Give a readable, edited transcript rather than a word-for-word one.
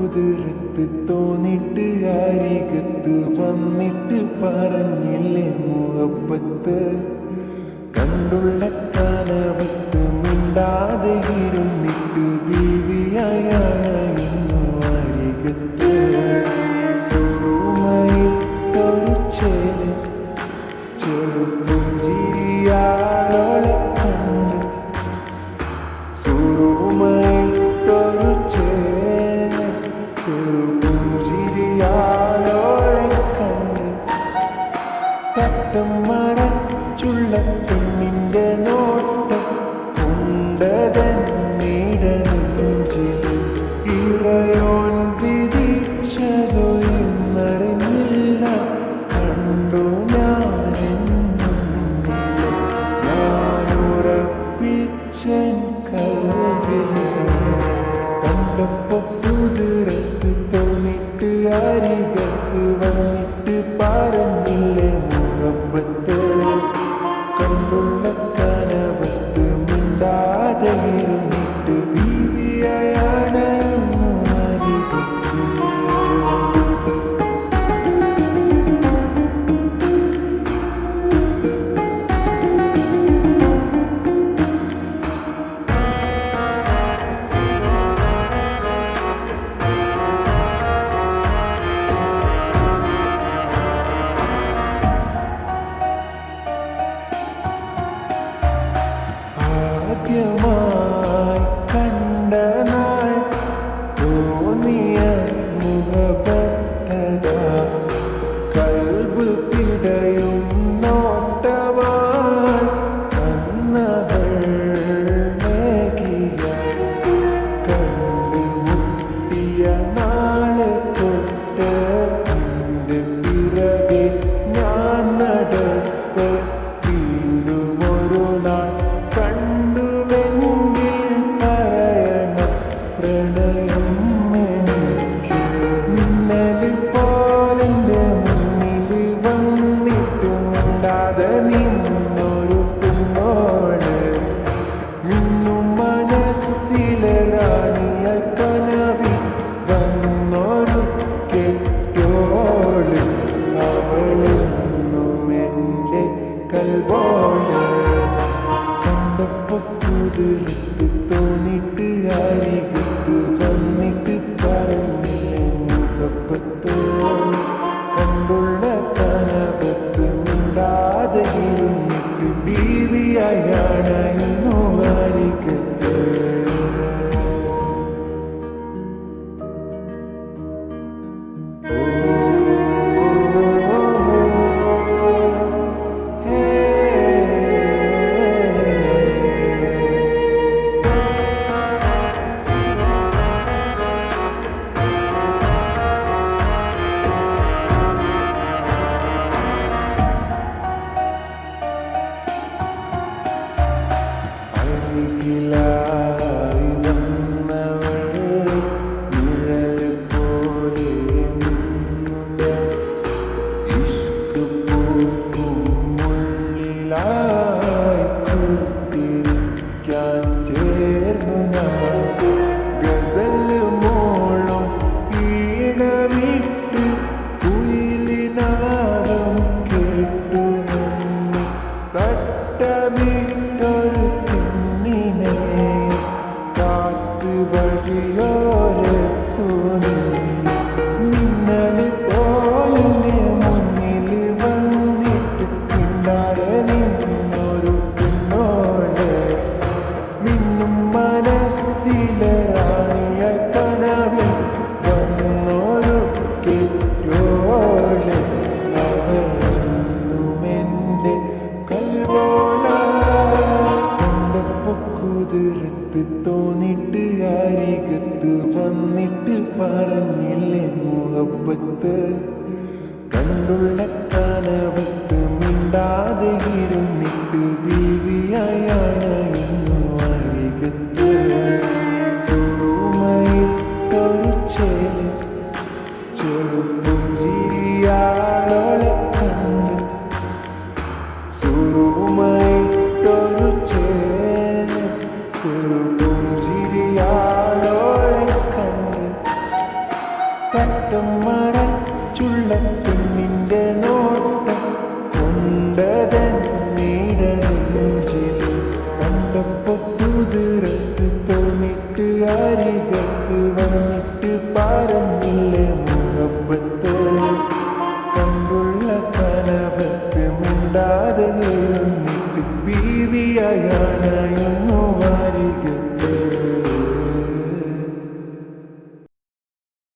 കുതിരത്ത് തോന്നിട്ട് അരികത്ത് വന്നിട്ട് പറഞ്ഞില്ലേ മുഹബത്ത് കണ്ടുള്ള കനവത്ത് മിണ്ടാതെ ഇരുന്നിട്ട് ബീവിയായാണ് ഇന്നു അരികത്ത് സുറുമയിട്ടൊരു ചെറുപ്പുഞ്ചിരിയാളോളെ കണ്ട് സുറുമയിട്ടൊരു ചെറുപുഞ്ചിരിയാളോളെ കണ്ട് തട്ടം മറച്ചുള്ള പെണ്ണിന്റെ നോട്ടം കൊണ്ടതന്നിടനെഞ്ചിൽ ഇറയോൻ വിധിച്ചതോ എന്നറിഞ്ഞില്ല കണ്ടു ഞാനുറപ്പിച്ചൻ കൽവില് കണ്ടപ്പോ കുതിരത്ത് തോന്നിട്ട് അരികത്ത് വന്നിട്ട് പറഞ്ഞില്ലേ മുഹബത്ത് കണ്ടുള്ള കനവത്ത് മിണ്ടാതെ ഇരുന്നിട്ട് ബീവിയാണ് അരികത്ത് ആദ്യമായി കണ്ട നാൾ തോന്നിയ മുഹബത്തതാ കൽബ് പിടയും നോട്ടവാൻ അന്നവൾ മേകിയ കണ്ടുമുട്ടിയ നാള് തൊട്ട് എൻ്റെ പിറകെ ഞാൻ നടപ്പ് വീണ്ടും ഒരു നാൾ കണ്ടുവെങ്കിൽ പറയണം പ്രണയം എനിക്ക് മിന്നല് പോലെൻ്റെ മുന്നിൽ വന്നിട്ട് മിണ്ടാതെ നിന്നൊരു പെണ്ണോട് മിന്നും മനസ്സിലെ റാണിയ കനവിൽ വന്നൊരു കെട്ടോള് അവളെന്നും എൻ്റെ കൽവോള് കണ്ടപ്പോ കുതിരത്ത് തോന്നിട്ട് അരികത്ത് വന്നിട്ട് പറഞ്ഞില്ലേ മുഹബത്ത് കണ്ടുള്ള കനവത്ത് മിണ്ടാതെ ഇരുന്നിട്ട് ബീവിയായാണ് ഇന്നു അരികത്ത് അരികിലായി വന്നവൾ നിഴൽ പോലെ നിന്നു ഞാൻ ഇഷ്ക് പൂക്കും മുള്ളിലായി കൂട്ടിരിക്കാൻ ചേർന്നു ഞാൻ ഗസൽ മോളും ഈണമിട്ട് കുയിലിനാദം കേട്ടു നിന്ന് തട്ടമിട്ടൊരു കാത്ത് വഴിയോരത്തു മിന്നല് പോലെ മുന്നിൽ വന്നിട്ട് പിണ്ടാതെ നിന്നൊരു പെണ്ണോട് മിന്നും മനസ്സിലെ റാണിയ കനവിൽ വന്നൊരു കെട്ടോള് അവളെന്നും എൻ്റെ കൽവോള കുതിരത്ത് തോന്നിട്ട് അരികത്ത് വന്നിട്ട് പറഞ്ഞില്ലേ മുഹബത്ത് കണ്ടുള്ള കനവത്ത് മിണ്ടാതെ ഇരുന്നിട്ട് ബീവിയായാണ് ഇന്നു അരികത്ത് സുറുമയിട്ടൊരു ചെറുപ്പുഞ്ചിരിയാളോളെ കണ്ട് സുറുമയിട്ടൊരു ചെറുപുഞ്ചിരിയാളോളെ കണ്ട് മിണ്ടാതെ ഇരുന്നിട്ട് ബീവിയായി അണയുന്നു